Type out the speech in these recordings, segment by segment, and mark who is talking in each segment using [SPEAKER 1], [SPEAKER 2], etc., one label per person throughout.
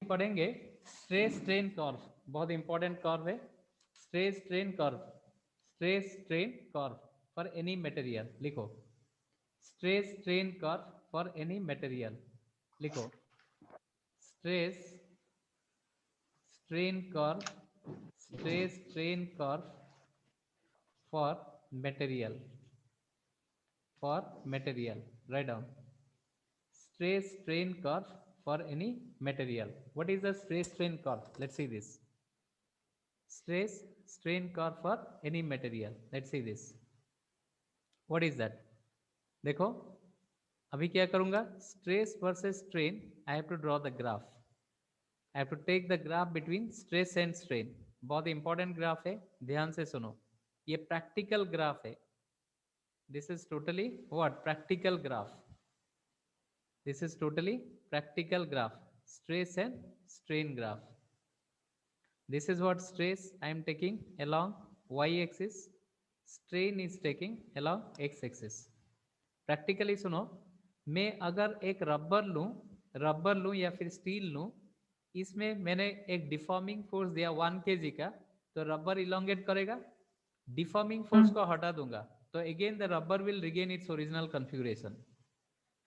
[SPEAKER 1] पढ़ेंगे stress strain curve, बहुत important curve है। Stress strain curve, stress strain curve for any material लिखो। Stress strain curve for any material लिखो। Stress strain curve, stress strain curve for material, for material, write down stress strain curve for any material. What is the stress strain curve? Let's see this. Stress strain curve for any material. Let's see this. What is that? देखो अभी क्या करूंगा, stress versus strain, I have to draw the graph. I have to take the graph between stress and strain. बहुत important graph है, ध्यान से सुनो। ये प्रैक्टिकल ग्राफ है। This is totally what, practical graph. This is totally practical graph, stress and strain graph. This is what stress I am taking along y-axis, strain is taking along x-axis. Practically सुनो, मैं अगर एक rubber लूँ या फिर steel लूँ, इसमें मैंने एक डिफॉर्मिंग फोर्स दिया 1 kg का, तो रबर इलोंगेट करेगा। डिफॉर्मिंग फोर्स को हटा दूंगा तो again the rubber will regain its original configuration.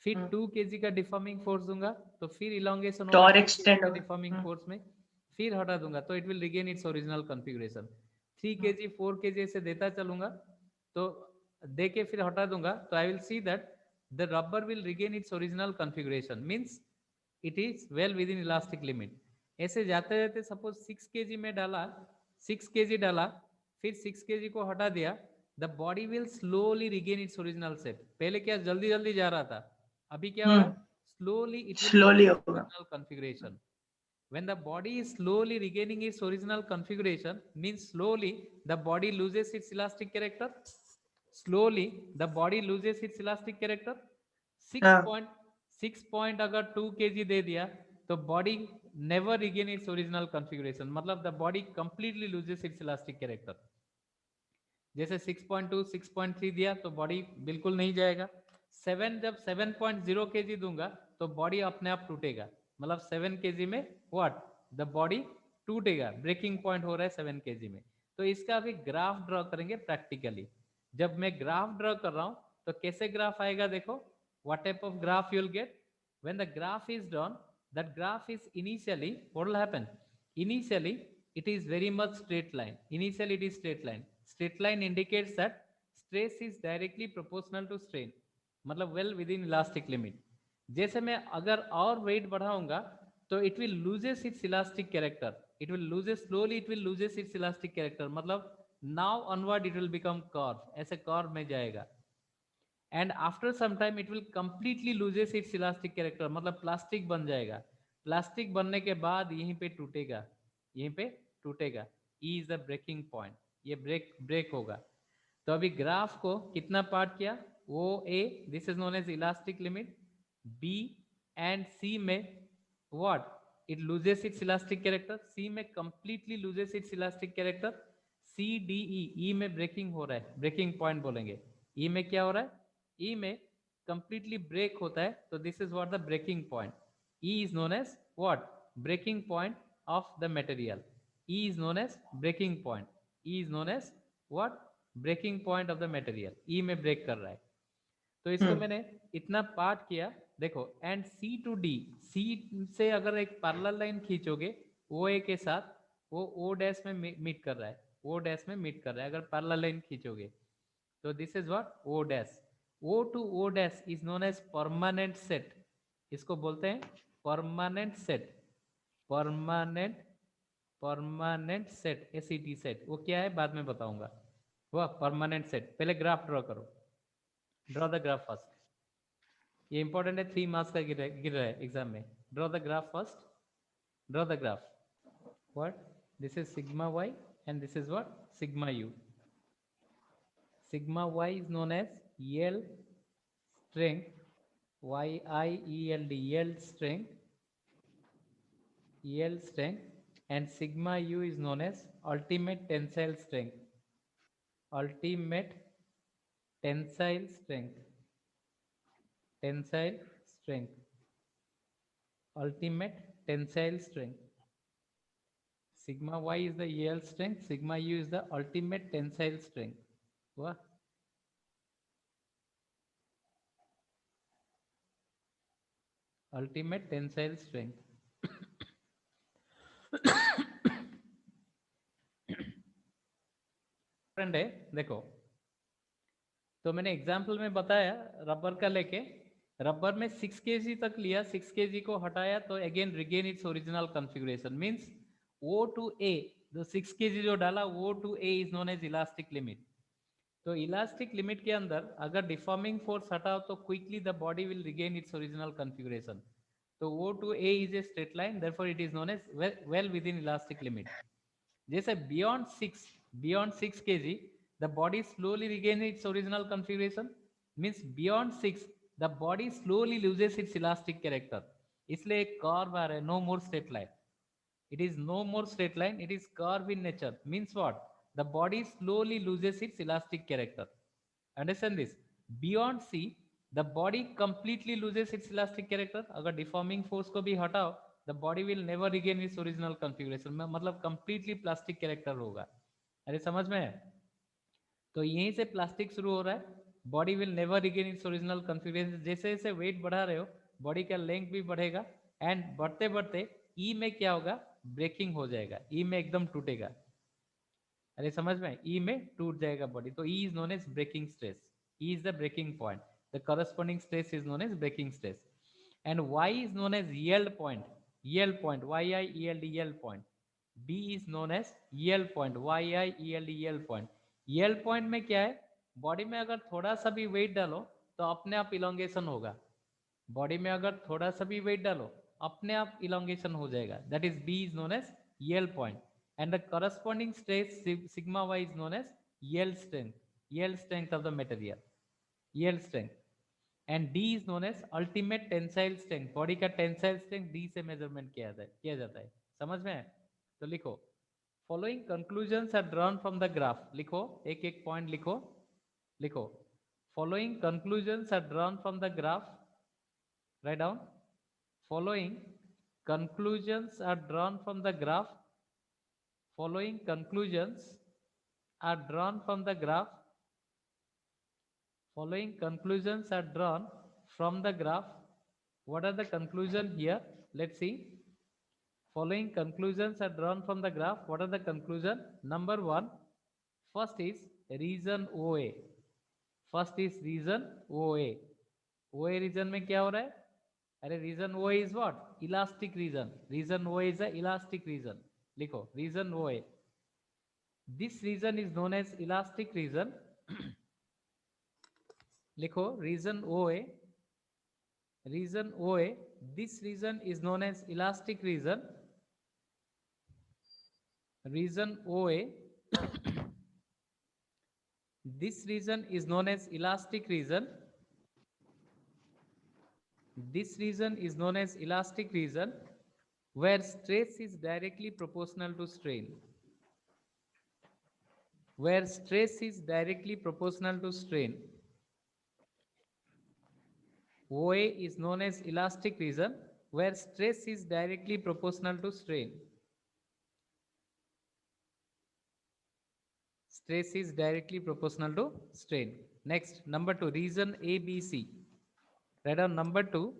[SPEAKER 1] फिर 2 kg का डिफॉर्मिंग फोर्स दूंगा तो फिर इलोंगेशन होगा 2 kg के डिफॉर्मिंग फोर्स में, फिर हटा दूंगा तो it will regain its original configuration. 3 kg 4 kg ऐसे देता चलूंगा, तो दे के फिर हटा दूंगा तो I will see that the rubber will regain its original configuration, means it is well within elastic limit. ऐसे जाते जाते सपोज 6 kg में डाला, 6 kg डाला, फिर 6 kg को हटा दिया, the body will slowly regain its original shape. पहले क्या जल्दी जल्दी जा रहा था, अभी क्या हो रहा है, slowly it will regain its original configuration. When the body is slowly regaining its original configuration, means slowly the body loses its elastic character. Slowly the body loses its elastic character. 6 point अगर 2 kg दे दिया तो body never regain its original configuration, मतलब the body completely loses its elastic character. जैसे 6.2 6.3 दिया तो body बिल्कुल नहीं जाएगा। 7 जब 7.0 kg दूंगा तो बॉडी अपने आप टूटेगा, मतलब 7 kg में व्हाट, द बॉडी टूटेगा। ब्रेकिंग पॉइंट हो रहा है 7 kg में। तो इसका अभी ग्राफ ड्रॉ करेंगे प्रैक्टिकली। जब मैं ग्राफ ड्रॉ कर रहा हूं तो कैसे ग्राफ आएगा, देखो what type of graph you will get when the graph is drawn. That graph is initially what will happen, initially it is very much straight line. Initially it is straight line. Straight line indicates that stress is directly proportional to strain, मतलब well within elastic limit. जैसे मैं अगर और weight बढ़ाऊंगा तो it will loses its elastic character. It will loses slowly, it will loses its elastic character, मतलब now onward it will become curve, ऐसे curve में जाएगा। And after some time it will completely loses its elastic character, मतलब plastic बन जाएगा। Plastic बनने के बाद यहीं पे टूटेगा, यहीं पे टूटेगा। E is the breaking point, ये ब्रेक होगा। तो अभी ग्राफ को कितना पार्ट किया, O A this is known as elastic limit, B and C में what, it loses its elastic character, C में completely loses its elastic character, C D E में ब्रेकिंग हो रहा है, ब्रेकिंग पॉइंट बोलेंगे। ई में क्या हो रहा है, ई में कंप्लीटली ब्रेक होता है, तो this is what the breaking point. E is known as what, breaking point of the material. E is known as breaking point, E is known as what, breaking point of the material. E में break कर रहा है। तो इसको मैंने इतना part किया, देखो एंड सी टू डी, सी से अगर एक पैरेलल लाइन खींचोगे ओ ए के साथ, वो ओ डैश में मीट कर रहा है, ओ डैश में मीट कर रहा है अगर पैरेलल लाइन खींचोगे। तो this is what, O dash. O to O dash is known as permanent set, इसको बोलते हैं permanent set. Permanent, permanent set, ACT set, वो क्या है बाद में बताऊंगा। वह परमानेंट सेट, पहले ग्राफ ड्रॉ करो, ड्रॉ द ग्राफ फर्स्ट। ये इंपॉर्टेंट है, 3 मार्क्स का गिर रहा है एग्जाम में। Draw the graph first, draw the graph. What, this is sigma Y and this is what, sigma you. Sigma y is known as yield strength, yield, yield strength, yield strength, and sigma u is known as ultimate tensile strength, ultimate tensile strength, tensile strength, ultimate tensile strength. Sigma y is the yield strength, sigma u is the ultimate tensile strength. What? Ultimate tensile strength. Friend है, देखो, तो मैंने example में बताया rubber का लेके, rubber में 6 kg तक लिया, 6 kg को हटाया तो again regain its original configuration, means O to A, जो 6 kg जो डाला O to A is known as elastic limit. तो इलास्टिक लिमिट के अंदर अगर डिफॉर्मिंग फोर्स हटाओ तो quickly the body will regain its original configuration. तो O to A is a straight line, therefore it is known as well within elastic limit. जैसे beyond 6 kg the body slowly regains its original configuration, means beyond 6 the body slowly loses its elastic character, इसलिए एक curve आ रहा है, no more straight line, it is no more straight line, it is curve in nature, means what, the body slowly loses its elastic character, understand this। beyond C the body completely loses its elastic character, अगर deforming force को भी हटाओ the body will never regain its original configuration, मतलब completely plastic character होगा। अरे समझ में है? तो यहीं से प्लास्टिक शुरू हो रहा है, body will never regain its original configuration. जैसे जैसे वेट बढ़ा रहे हो बॉडी का लेंथ भी बढ़ेगा, एंड बढ़ते बढ़ते ई में क्या होगा, ब्रेकिंग हो जाएगा, ई में एकदम टूटेगा। अरे समझ में, ई में टूट जाएगा बॉडी, तो E is known as breaking stress, E is the breaking point, the corresponding stress is known as breaking stress, and Y is known as yield point, yield point, yield point, b is known as yield point, yield point। yield point में क्या है, body में अगर थोड़ा सा भी wait डालो तो अपने आप इलोंगेशन होगा, बॉडी में अगर थोड़ा सा भी वेट डालो अपने आप इलोंगेशन हो जाएगा, that is B is known as yield point, and the corresponding stress sigma y is known as yield strength of the material, yield strength, and d is known as ultimate tensile strength, बॉडी का tensile strength d से measurement किया जाता है, समझ में है? तो लिखो, following conclusions are drawn from the graph, लिखो एक एक पॉइंट लिखो, लिखो following conclusions are drawn from the graph, write down following conclusions are drawn from the graph, following conclusions are drawn from the graph, following conclusions are drawn from the graph, what are the conclusion here, let's see, following conclusions are drawn from the graph, what are the conclusion, number 1, first is region OA, first is region OA, OA region में क्या हो रहा है, अरे region O is what, elastic region, region O is a elastic region, लिखो region O A, this region is known as elastic region, लिखो region O A, region O A, this region is known as elastic region, region O A, this region is known as elastic region, this region is known as elastic region where stress is directly proportional to strain, where stress is directly proportional to strain, OA is known as elastic region where stress is directly proportional to strain, stress is directly proportional to strain। Next, number 2, region ABC, write down number 2,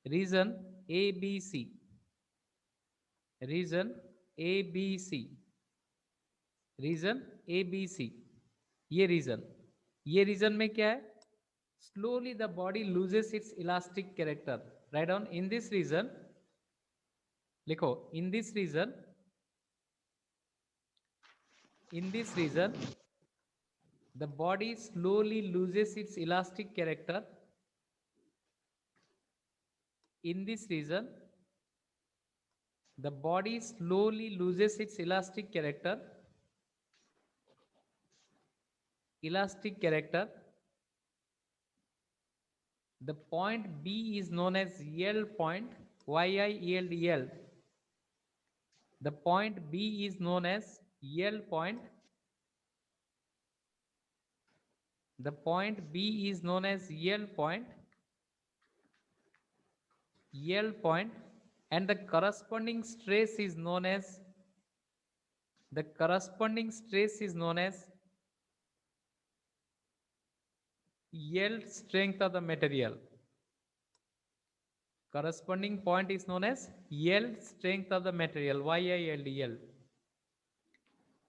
[SPEAKER 1] region ABC, region ABC, region A B C, ये region में क्या है, slowly the body loses its elastic character, write down in this region, लिखो in this region, in this region the body slowly loses its elastic character, in this region the body slowly loses its elastic character, elastic character, the point B is known as yield point, yield, the point B is known as yield point, the point B is known as yield point, and the corresponding stress is known as yield strength of the material. Corresponding point is known as yield strength of the material. YILD, yield.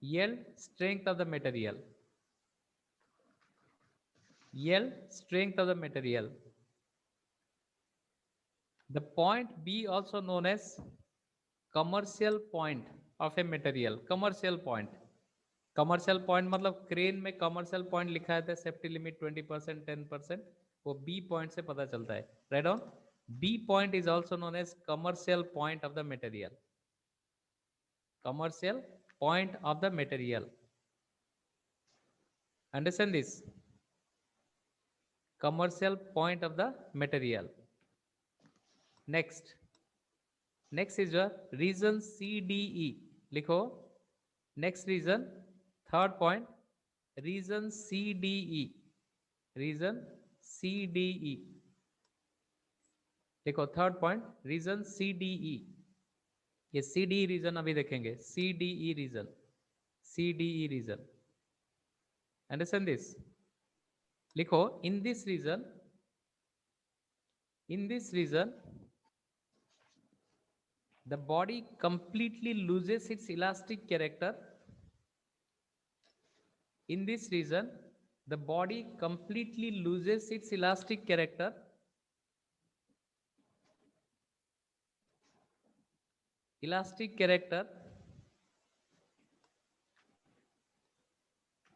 [SPEAKER 1] Yield strength of the material. Yield strength of the material. The point B also known as commercial point of a material. Commercial point. Commercial point मतलब crane में commercial point लिखा है, safety limit 20%, 10%, वो B point से पता चलता है. Right on. B point is also known as commercial point of the material. Commercial point of the material. Understand this? Commercial point of the material. Next is region CDE. लिखो next region. Third point region CDE. Region CDE. देखो third point region CDE. ये CDE region अभी देखेंगे. CDE region. CDE region. Understand this? लिखो in this region the body completely loses its elastic character. In this region, the body completely loses its elastic character.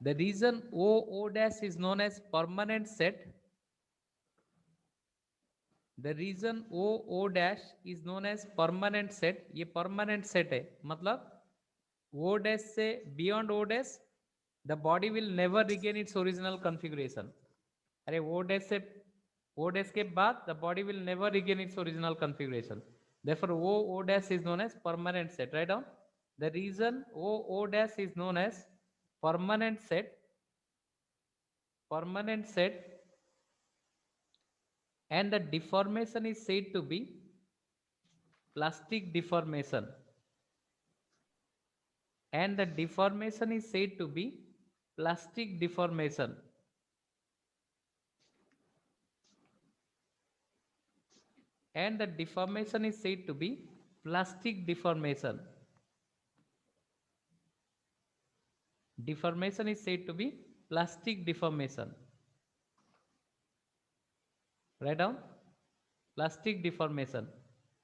[SPEAKER 1] The region O dash is known as permanent set. The region O dash is known as permanent set. ये permanent set है, मतलब O dash से beyond O dash the body will never regain its original configuration. अरे O dash के बाद the body will never regain its original configuration. Therefore O dash is known as permanent set. Write down. The region O dash is known as permanent set. And the deformation is said to be plastic deformation. And the deformation is said to be plastic deformation. And the deformation is said to be plastic deformation. Deformation is said to be plastic deformation. Write down. Plastic deformation.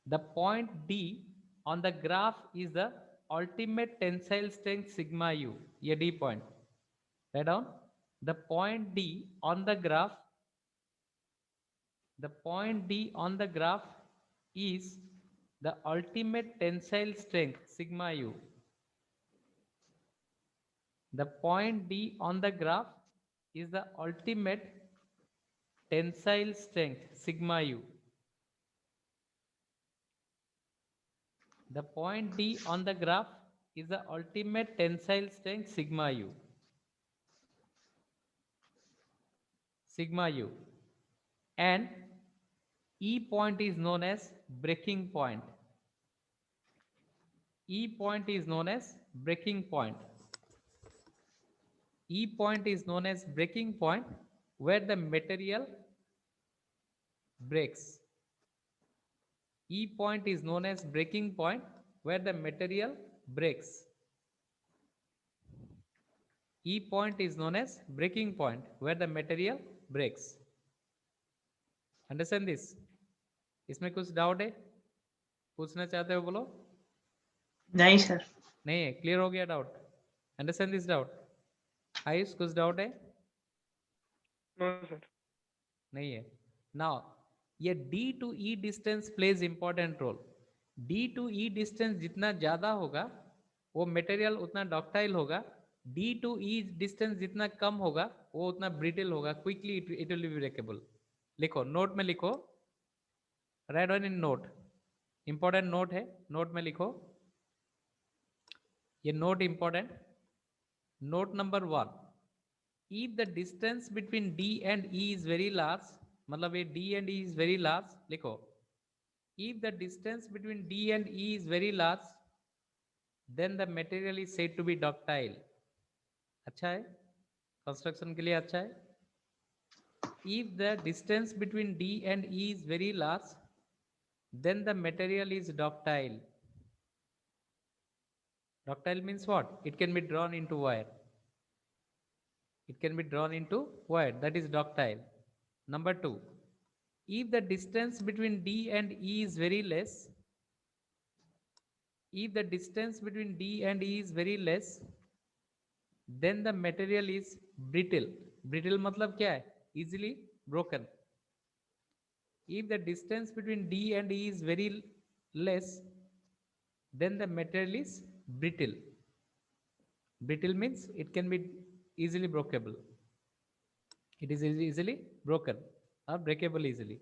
[SPEAKER 1] The point D on the graph is the ultimate tensile strength sigma u. ये D point. Write down. The point D on the graph. The point D on the graph is the ultimate tensile strength sigma u. The point D on the graph is the ultimate tensile strength sigma u. The point D on the graph is the ultimate tensile strength sigma u. Sigma u. And E point is known as breaking point. E point is known as breaking point. E point is known as breaking point where the material breaks. E point is known as breaking point where the material breaks. E point is known as breaking point where the material breaks. Understand this? इसमें कुछ doubt है? पूछना चाहते हो बोलो.
[SPEAKER 2] नहीं sir.
[SPEAKER 1] नहीं है. क्लियर हो गया doubt? Understand this doubt? Ayush कुछ डाउट है?
[SPEAKER 3] No sir.
[SPEAKER 1] नहीं है. नाउ ये D to E distance plays important role. D to E distance जितना ज्यादा होगा वो मटेरियल उतना डक्टाइल होगा. D to E डिस्टेंस जितना कम होगा वो उतना ब्रिटल होगा. Quickly it will be breakable. लिखो नोट में लिखो. Write on in note. Important note है. नोट में लिखो. ये note important. Note number 1. If the distance between D and E is very large, मतलब ये D and E is very large, लिखो. If the distance between D and E is very large, then the material is said to be ductile. अच्छा है, construction के लिए अच्छा है. If the distance between D and E is very large, then the material is ductile. Ductile means what? It can be drawn into wire. It can be drawn into wire. That is ductile. Number 2. If the distance between D and E is very less, if the distance between D and E is very less, then the material is brittle. Brittle मतलब क्या है? Easily broken. If the distance between D and E is very less, then the material is brittle. Brittle means it can be easily breakable. It is easily broken or breakable easily.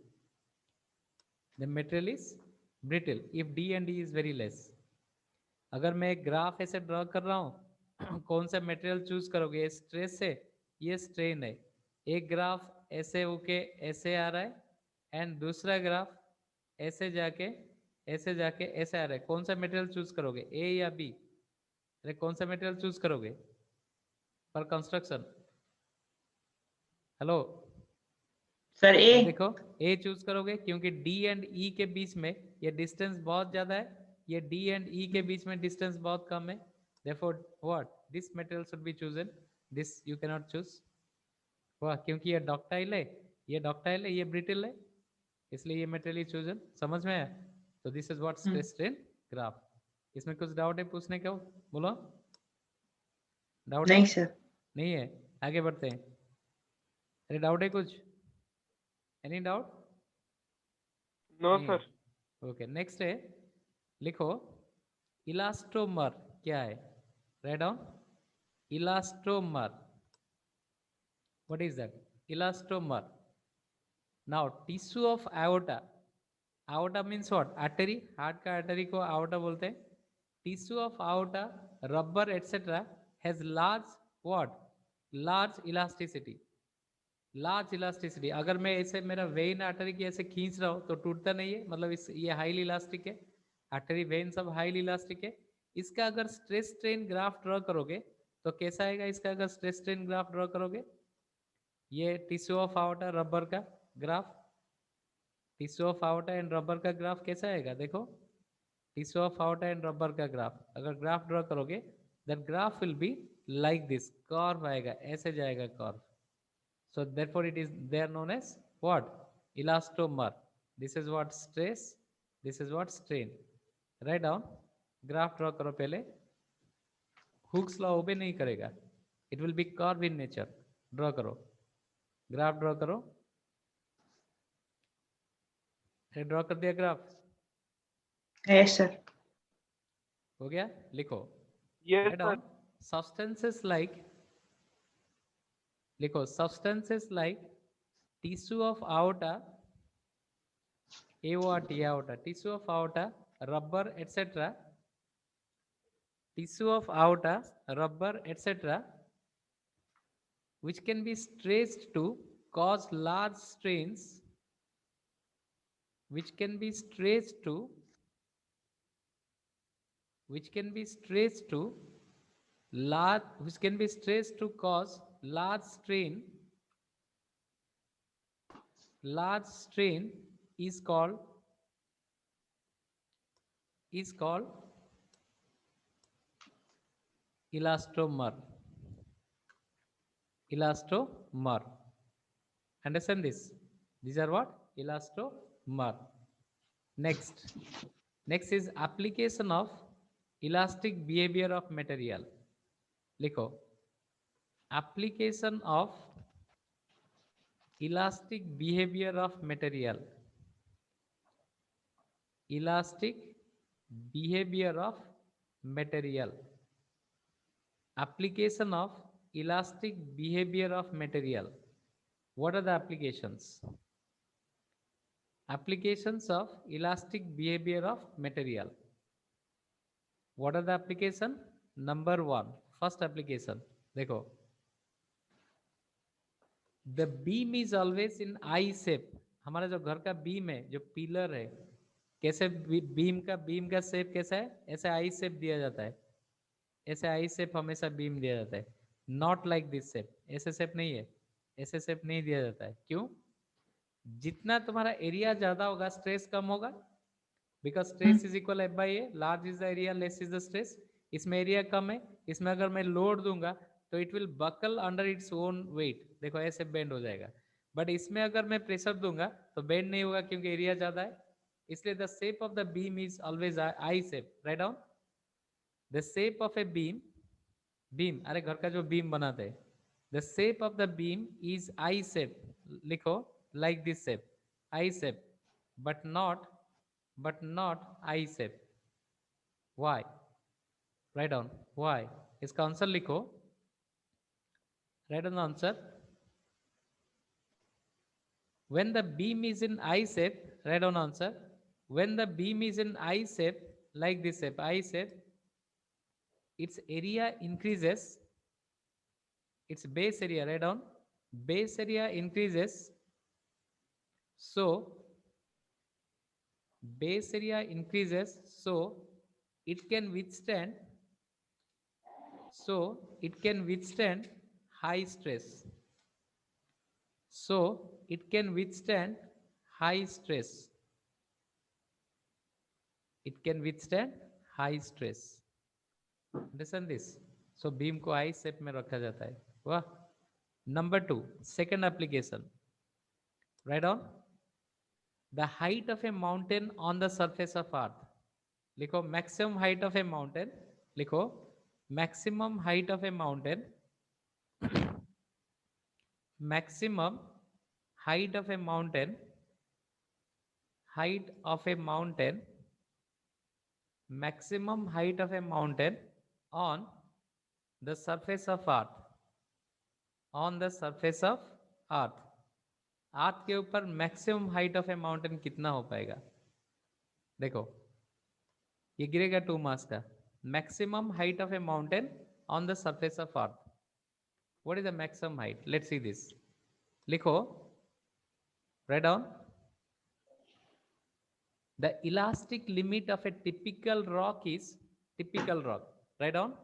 [SPEAKER 1] The material is brittle if D and E is very less. अगर मैं एक graph ऐसे draw कर रहा हूँ कौन सा material choose करोगे? ये स्ट्रेस है, ये स्ट्रेन है. एक ग्राफ ऐसे होके ऐसे आ रहा है एंड दूसरा ग्राफ ऐसे जाके ऐसे आ रहा है. कौन सा मटेरियल चूज करोगे, ए या बी? अरे कौन सा मटेरियल चूज करोगे फॉर कंस्ट्रक्शन? हेलो
[SPEAKER 2] सर ए.
[SPEAKER 1] देखो ए चूज करोगे क्योंकि डी एंड ई के बीच में ये डिस्टेंस बहुत ज्यादा है, ये डी एंड ई के बीच में डिस्टेंस बहुत कम है. therefore what this material should be chosen, this you cannot choose. वाह, क्योंकि ये डॉक्टाइल है, ये डॉक्टाइल है, ये ब्रिटल है, इसलिए ये मटेरियल ही चूजन. समझ में आया? तो this is what stress strain graph. इसमें कुछ डाउट है पूछने का? बोलो. डाउट
[SPEAKER 2] नहीं
[SPEAKER 1] है?
[SPEAKER 2] सर.
[SPEAKER 1] नहीं है. आगे बढ़ते हैं. अरे डाउट है कुछ? Any doubt?
[SPEAKER 3] नो
[SPEAKER 1] नहीं.
[SPEAKER 3] सर.
[SPEAKER 1] ओके, नेक्स्ट है. लिखो इलास्टोमर क्या है? Write down elastomer. What is that? Elastomer. Now tissue of iota. Iota means what? Artery. Heart का आर्टरी को आयोटा बोलते हैं. Tissue of iota, rubber etcetera has large what? Large elasticity. Large elasticity. अगर मैं ऐसे मेरा वेन आर्टरी की ऐसे खींच रहा हूँ तो टूटता नहीं है, मतलब इस ये हाईली इलास्टिक है. आर्टरी वेन सब हाईली इलास्टिक है. इसका अगर स्ट्रेस स्ट्रेन ग्राफ ड्रॉ करोगे तो कैसा आएगा? इसका अगर स्ट्रेस स्ट्रेन ग्राफ ड्रॉ करोगे, ये टिश्यू ऑफ आयोटा रबर का graph, tissue of iota and rubber का ग्राफ कैसा आएगा? देखो tissue of iota and rubber का ग्राफ अगर ग्राफ ड्रॉ करोगे, that graph will be like this. Curve आएगा, ऐसे जाएगा curve. So therefore it is, they are known as what? Elastomer. This is what stress, this is what strain. Write down. Graph draw करो पहले. Hooke's law ओबे नहीं करेगा, it will be curve in nature. Draw करो, graph draw करो. Draw कर दिया graph?
[SPEAKER 2] Yes sir.
[SPEAKER 1] हो गया? लिखो.
[SPEAKER 3] Yes
[SPEAKER 1] Write down. Substances like, लिखो substances like tissue of aorta, aorta, aorta, tissue of aorta, rubber, etc. Tissue of aorta, rubber, etc. which can be stretched to cause large strains, which can be stretched to, which can be stretched to large, which can be stretched to cause large strain. Large strain is called elastomer. Elastomer. Understand this? These are what? Elastomer. Next is application of elastic behavior of material. लिखो application of elastic behavior of material. Elastic behavior of material. Application of elastic behavior of material. What are the applications? Applications of elastic behavior of material. What are the application? Number 1, first application. देखो, the beam is always in I shape. हमारा जो घर का beam है, जो pillar है, कैसे beam का शेप कैसा है, ऐसे आई शेप दिया जाता है, ऐसे आई शेप हमेशा बीम दिया जाता है, नॉट लाइक दिस शेप, ऐसे शेप नहीं है, ऐसे शेप नहीं दिया जाता है। क्यों? जितना तुम्हारा एरिया ज्यादा होगा स्ट्रेस कम होगा, because stress is equal F by A, large is the area less is the stress. इसमें एरिया कम है, इसमें अगर मैं लोड दूंगा तो it will buckle under its own weight, देखो ऐसे बेंड हो जाएगा। बट इसमें अगर मैं प्रेशर दूंगा तो बेंड नहीं होगा क्योंकि एरिया ज्यादा है, इसलिए the shape of the beam is always I shape. Write down the shape of a beam, अरे घर का जो बीम बनाते हैं, the shape of the beam is I shape, लिखो like this shape, I shape, but not I shape. Why? Write down why. इसका answer लिखो, write down the answer. When the beam is in I shape, write down answer. When the beam is in I shape, like this shape, I shape, its area increases, its base area, write down, base area increases, so base area increases, so it can withstand, so it can withstand high stress. So it can withstand high stress. It can withstand high stress. Understand this? So beam को I shape में रखा जाता है। वाह। Number 2, second application. Write down the height of a mountain on the surface of earth. लिखो maximum height of a mountain. लिखो maximum height of a mountain. Maximum height of a mountain. Height of a mountain. Maximum height of a mountain on the surface of earth. On the surface of earth. Earth के ऊपर maximum height of a mountain कितना हो पाएगा? देखो ये गिरेगा 2 marks का। Maximum height of a mountain on the surface of earth, what is the maximum height? Let's see this. लिखो, write down the elastic limit of a typical rock is, typical rock, write down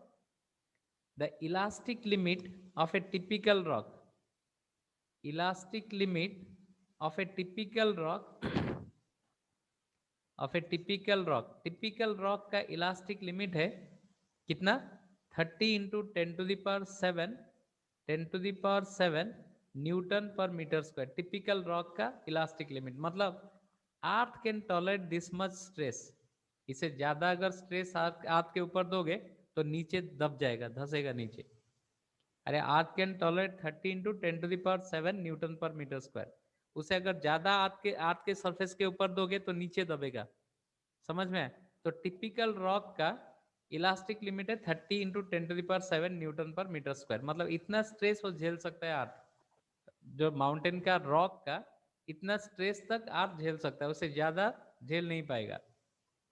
[SPEAKER 1] the elastic limit of a typical rock, elastic limit of a typical rock, of a typical rock, typical rock का elastic limit है कितना? 30 into 10 to the power 7, 10 to the power 7 newton per metre square. Typical rock का elastic limit मतलब अर्थ can tolerate this much stress, इसे ज्यादा अगर stress अर्थ के ऊपर दोगे तो नीचे दब जाएगा, धंसेगा नीचे। अरे earth can tolerate 30 into 10 to the power 7 newton per metre square, उसे अगर ज्यादा अर्थ के सरफेस के ऊपर दोगे तो नीचे दबेगा। समझ में? तो टिपिकल रॉक का इलास्टिक लिमिट है 30 into 10 to the power 7 newton per metre square, मतलब इतना स्ट्रेस वो झेल सकता है अर्थ, जो माउंटेन का रॉक का इतना स्ट्रेस तक अर्थ झेल सकता है, उसे ज्यादा झेल नहीं पाएगा।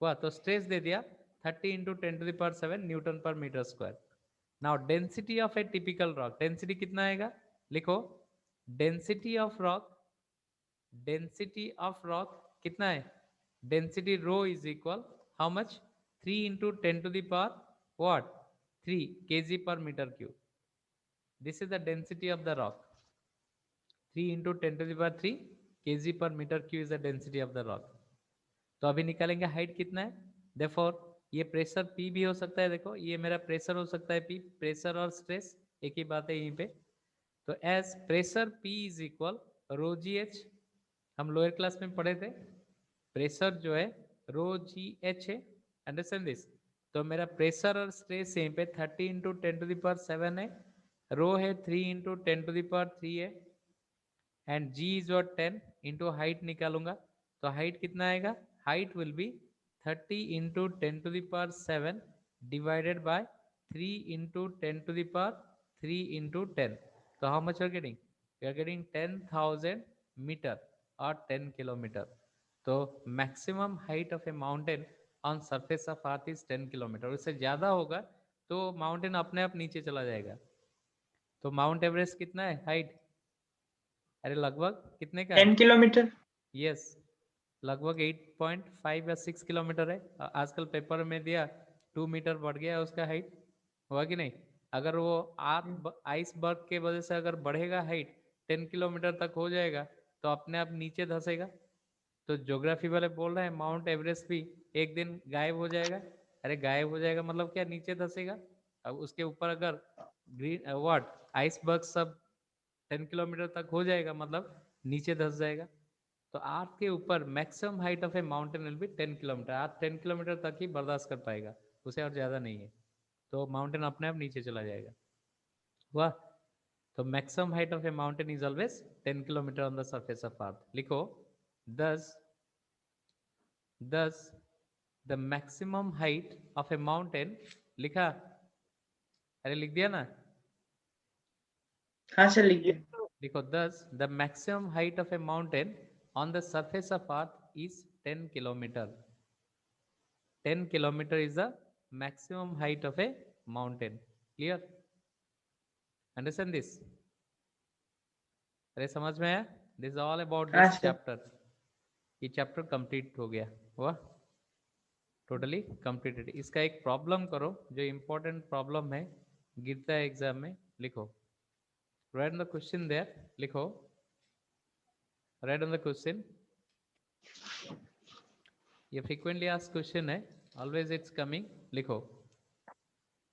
[SPEAKER 1] हुआ तो स्ट्रेस दे दिया 30 into 10 to the power 7 newton per metre square. Now density of a typical rock, density कितना आएगा? लिखो density of rock, density of rock कितना है? Density rho is equal how much? 3 into 10 to the power what? 3 kg per metre cube. This is the density of the rock. 3 into 10 to the power 3 kg per metre cube is the density of the rock. तो अभी निकालेंगे height कितना है। Therefore ये pressure P भी हो सकता है, देखो ये मेरा प्रेशर हो सकता है P, प्रेशर और स्ट्रेस एक ही बात है यहीं पे। तो as pressure P is equal rho G H, हम लोअर क्लास में पढ़े थे, प्रेशर जो है रो जी एच है, अंडरस्टैंड दिस। तो मेरा प्रेशर और स्ट्रेस यहीं पे 30 इंटू 10 टू द पावर 7 है, रो है 3 इंटू 10 टू द पावर 3 है, and g is what 10 into height निकालूंगा तो हाइट कितना आएगा? Height will be 30 into 10 to the power 7 divided by 3 into 10 to the power 3 into 10. So how much you are getting? You are getting 10,000 meter or 10 kilometer. So maximum height of a mountain on surface of earth is 10 kilometer. उससे ज्यादा होगा तो mountain अपने आप नीचे चला जाएगा। तो माउंट एवरेस्ट कितना है हाइट? अरे लगभग कितने का?
[SPEAKER 2] 10 किलोमीटर।
[SPEAKER 1] यस, लगभग 8.5 या 6 किलोमीटर है। आजकल पेपर में दिया 2 मीटर बढ़ गया है उसका हाइट, हुआ कि नहीं? अगर वो आइसबर्ग के वजह से अगर बढ़ेगा हाइट 10 किलोमीटर तक हो जाएगा तो अपने आप नीचे धंसेगा। तो ज्योग्राफी वाले बोल रहे हैं माउंट एवरेस्ट भी एक दिन गायब हो जाएगा। अरे गायब हो जाएगा मतलब क्या, नीचे धंसेगा। अब उसके ऊपर अगर ग्रीन व्हाट आइसबर्ग सब 10 किलोमीटर तक हो जाएगा मतलब नीचे धंस जाएगा। तो अर्थ के ऊपर maximum height of a mountain will be 10 kilometre. Earth 10 kilometre तक ही बर्दाश्त कर पाएगा, उसे और ज़्यादा नहीं है। तो माउंटेन अपने आप नीचे चला जाएगा। वाह। तो maximum height of a mountain is always 10 kilometre on the surface of अर्थ। लिखो दस the maximum height of a mountain. लिखा? अरे लिख दिया ना?
[SPEAKER 2] हाँ सर, लिख
[SPEAKER 3] Yes,
[SPEAKER 2] दिया।
[SPEAKER 3] sir.
[SPEAKER 1] देखो 10 the maximum height of a mountain on the surface of earth is 10 kilometre. 10 kilometer is the maximum height of a mountain. Clear? Understand this? अरे समझ में आया? This is all about
[SPEAKER 2] हाँ
[SPEAKER 1] this
[SPEAKER 2] sir.
[SPEAKER 1] chapter. ये chapter complete हो गया। वाह, totally completed. इसका एक प्रॉब्लम करो जो इम्पोर्टेंट प्रॉब्लम है, गिरता है एग्जाम में। लिखो, write on the question there. लिखो, राइट ऑन द क्वेश्चन। ये फ्रीक्वेंटली आस्क्ड क्वेश्चन है, ऑलवेज इट्स कमिंग। लिखो,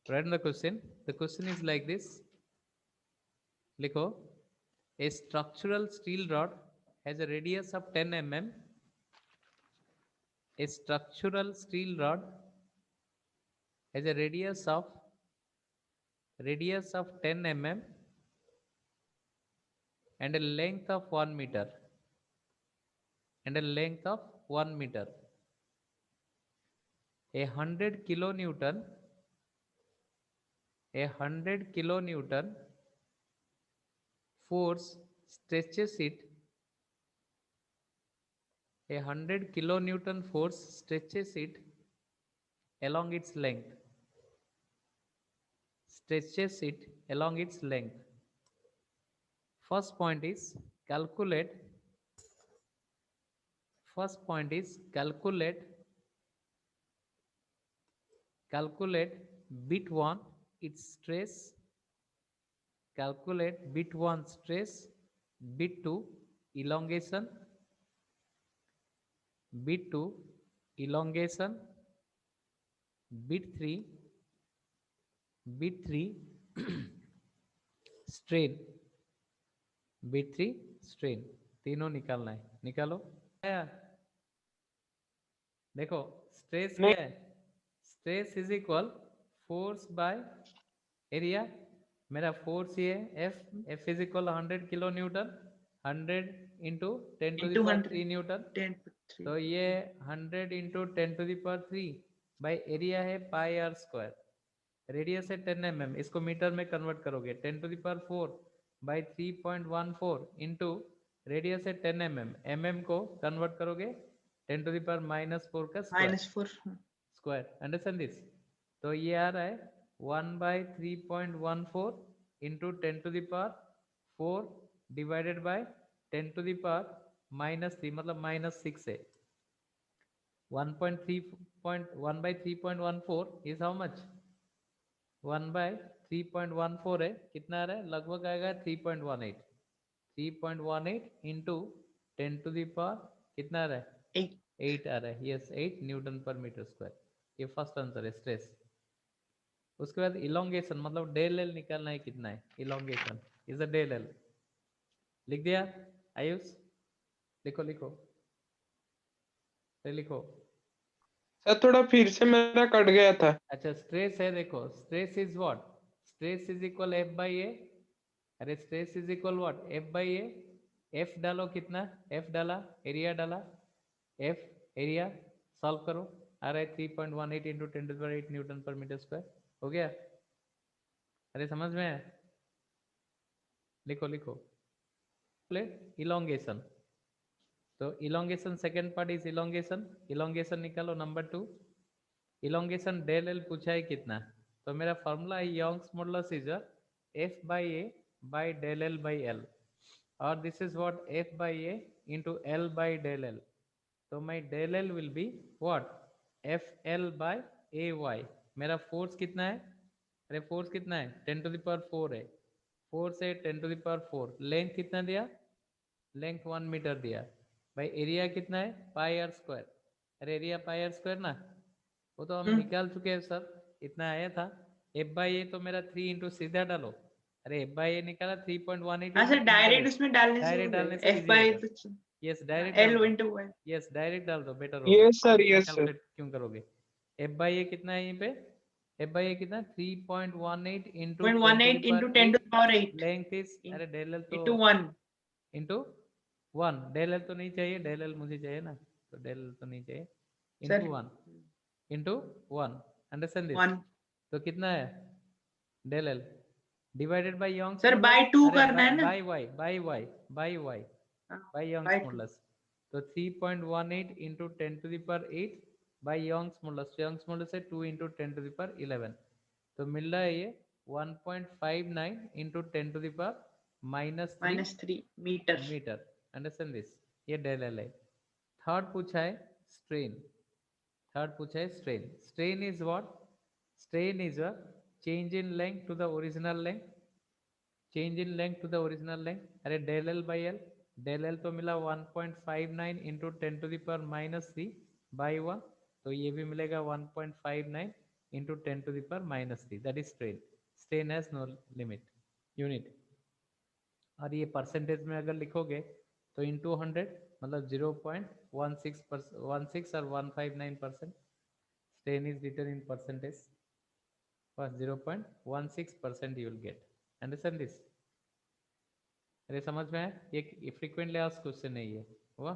[SPEAKER 1] write on the question. The question is like this. लिखो, a structural steel rod has a radius of 10 mm. A structural steel rod has a radius of 10 mm and a length of 1 meter. And a length of 1 meter. A 100 kilonewton force stretches it. A 100 kilonewton force stretches it along its length. Stretches it along its length. First point is calculate. First point is calculate bit 1 its stress. Calculate bit 1 stress, bit 2 elongation, bit 2 elongation, bit 3 strain, bit 3 strain। तीनों निकालना है, निकालो। देखो stress
[SPEAKER 3] नहीं।
[SPEAKER 1] क्या है? Stress is equal force by area. मेरा force ये F is equal 100 kilo newton, 100 into 10 to the
[SPEAKER 2] Into
[SPEAKER 1] power
[SPEAKER 2] 100,
[SPEAKER 1] 3 newton.
[SPEAKER 2] 10 to 3.
[SPEAKER 1] तो ये 100 into 10 to the power 3 by area है पाई आर स्क्वायर। रेडियस है 10 mm, इसको मीटर में convert करोगे 10 to the power 4 by 3.14 into radius है 10 mm, mm को convert करोगे 10 टू द पावर -4 का स्क्वायर।
[SPEAKER 2] -4.
[SPEAKER 1] Square, understand this? तो ये आ रहा है 1/3.14 into 10 to the power 4 divided by 10 to the power -3, मतलब -6 है। 1/3.14 इज हाउ मच? 1/3.14 है, कितना आ रहा है? लगभग आएगा 3.18। 3.18 इंटू 10 टू द पावर कितना आ रहा है?
[SPEAKER 2] 8.
[SPEAKER 1] 8 आ रहा है। Yes, 8 Newton per metre square. ये फर्स्ट आंसर है, स्ट्रेस। उसके बाद इलोंगेशन, मतलब डेल एल निकालना है, कितना है elongation is a del l. लिख दिया आयुष? लिखो लिखो, लिखो।
[SPEAKER 3] सर थोड़ा फिर से मेरा कट गया था।
[SPEAKER 1] अच्छा, स्ट्रेस है, देखो stress is what? Stress is equal F by A. अरे stress is equal what? F by A. F डालो, कितना? एफ डाला, एरिया डाला, एफ एरिया सॉल्व करो, आ रहा है 3.18 into 10⁸ Newton per metre square. हो गया? अरे समझ में है? लिखो लिखो, इलोंगेशन। तो elongation second part is elongation. Elongation निकालो, नंबर 2। इलोंगेशन डेल एल पूछा है कितना, तो मेरा फॉर्मूला है Young's modulus is F by A by del L by L, और this is what? F by A into L by del L. तो my del L will be what F L by A Y. मेरा force कितना है, अरे force कितना है 10 to the power 4 है, 4 से 10 टू द पावर 4। लेंथ कितना दिया, लेंथ 1 मीटर दिया। भाई एरिया कितना है पाई आर स्क्वायर, अरे एरिया पाई आर स्क्वायर ना, वो तो हम निकाल चुके हैं सर, इतना आया था। एफ बाई ए तो मेरा 3 इंटू सीधा डालो, अरे एफ बाई ए निकाला 3.18।
[SPEAKER 2] हाँ सर, डायरेक्ट उसमें डालने से
[SPEAKER 1] डायरेक्ट
[SPEAKER 2] हो
[SPEAKER 1] डालने
[SPEAKER 2] जाएगा,
[SPEAKER 1] से
[SPEAKER 2] एफ
[SPEAKER 1] इजी
[SPEAKER 2] बाई
[SPEAKER 1] होगा।
[SPEAKER 2] तो
[SPEAKER 1] यस डायरेक्ट डाल
[SPEAKER 2] एल
[SPEAKER 1] दो,
[SPEAKER 2] इंटू वाई।
[SPEAKER 1] यस डायरेक्ट डाल दो, बेटर होगा।
[SPEAKER 3] Yes sir, yes sir.
[SPEAKER 1] Calculate क्यों करोगे, एफ बाई ए कितना है यहाँ पे, एफ बाई ए कितना 3.18 into
[SPEAKER 2] 0.18 into 10 to the power 8
[SPEAKER 1] length is, अरे डेल एल तो
[SPEAKER 2] into 1।
[SPEAKER 1] इंटू 1, डेल एल तो नहीं चाहिए, डेल एल मुझे चाहिए ना, तो डेल एल तो नहीं चाहिए,
[SPEAKER 2] sir
[SPEAKER 1] into 1 into 1, understand this.
[SPEAKER 2] 1
[SPEAKER 1] तो कितना है del L divided by Young's
[SPEAKER 2] sir
[SPEAKER 1] modulus,
[SPEAKER 2] by 2
[SPEAKER 1] अरे
[SPEAKER 2] करना है ना।
[SPEAKER 1] By Y by Y by Y
[SPEAKER 2] हाँ,
[SPEAKER 1] बाय
[SPEAKER 2] by
[SPEAKER 1] योंग्स
[SPEAKER 2] 2।
[SPEAKER 1] मॉडुलस। तो 3.18 into 10 to the power 8 by Young's modulus, Young's modulus है 2 इंटू 10 टू द पावर 11, तो मिल रहा है ये 1.59 into 10 to the power -3
[SPEAKER 2] -3 metre.
[SPEAKER 1] Metre, understand this. ये del L है। Third पूछा है स्ट्रेन, थर्ड पूछा है strain. Strain is what, strain is a change in length to the original length, change in length to the original length. अरे del L by L, del L तो मिला 1.59 into 10 to the power -3 by 1, तो ये भी मिलेगा 1.59 into 10 to the power -3, that is strain. Strain has no limit unit. और ये percentage में अगर लिखोगे तो इंटू 100 मतलब 0.16 और 159%। Strain is written in percentage, बस 0.16% you will get, understand this. अरे समझ में है, ये फ्रीक्वेंटली आस्क्ड क्वेश्चन है ये, हुआ।